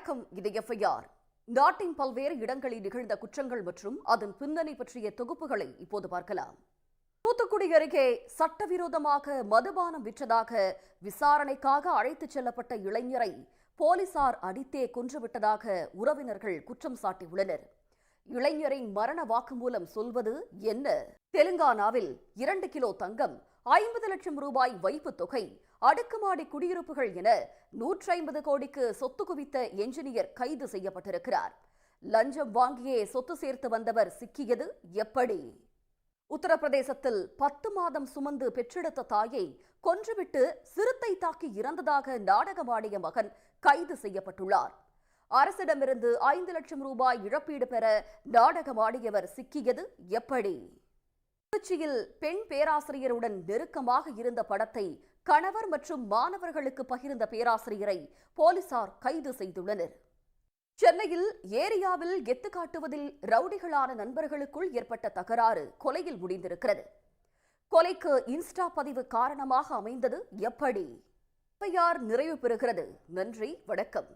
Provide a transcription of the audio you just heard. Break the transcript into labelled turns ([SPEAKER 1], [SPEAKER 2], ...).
[SPEAKER 1] வணக்கம். இது FIR. நாட்டின் பல்வேறு இடங்களில் நிகழ்ந்த குற்றங்கள் மற்றும் அதன் பின்னணி பற்றிய தொகுப்புகளை இப்போது பார்க்கலாம். தூத்துக்குடி அருகே சட்டவிரோதமாக மதுபானம் விற்றதாக விசாரணைக்காக அழைத்துச் செல்லப்பட்ட இளைஞரை போலீசார் அடித்தே கொன்றுவிட்டதாக உறவினர்கள் குற்றம் சாட்டியுள்ளனர். இளைஞரின் மரண வாக்குமூலம் சொல்வது என்ன? தெலுங்கானாவில் 2 கிலோ தங்கம், 50 லட்சம் ரூபாய் வைப்பு தொகை, அடுக்குமாடி குடியிருப்புகள் என 150 கோடிக்கு சொத்து குவித்த என்ஜினியர் கைது செய்யப்பட்டிருக்கிறார். லஞ்சம் வாங்கியே சொத்து சேர்த்து வந்தவர் சிக்கியது எப்படி? உத்தரப்பிரதேசத்தில் 10 மாதம் சுமந்து பெற்றெடுத்த தாயை கொன்றுவிட்டு சிறுத்தை தாக்கி இறந்ததாக நாடகமாடிய மகன் கைது செய்யப்பட்டுள்ளார். அரசிடமிருந்து 5 லட்சம் ரூபாய் இழப்பீடு பெற நாடகமாடியவர் சிக்கியது எப்படி? திருச்சியில் பெண் பேராசிரியருடன் நெருக்கமாக இருந்த படத்தை கணவர் மற்றும் மாணவர்களுக்கு பகிர்ந்த பேராசிரியரை போலீசார் கைது செய்துள்ளனர். சென்னையில் ஏரியாவில் கெத்து காட்டுவதில் ரவுடிகளான நண்பர்களுக்குள் ஏற்பட்ட தகராறு கொலையில் முடிந்திருக்கிறது. கொலைக்கு இன்ஸ்டா பதிவு காரணமாக அமைந்தது எப்படி? FIR நிறைவு பெறுகிறது. நன்றி, வணக்கம்.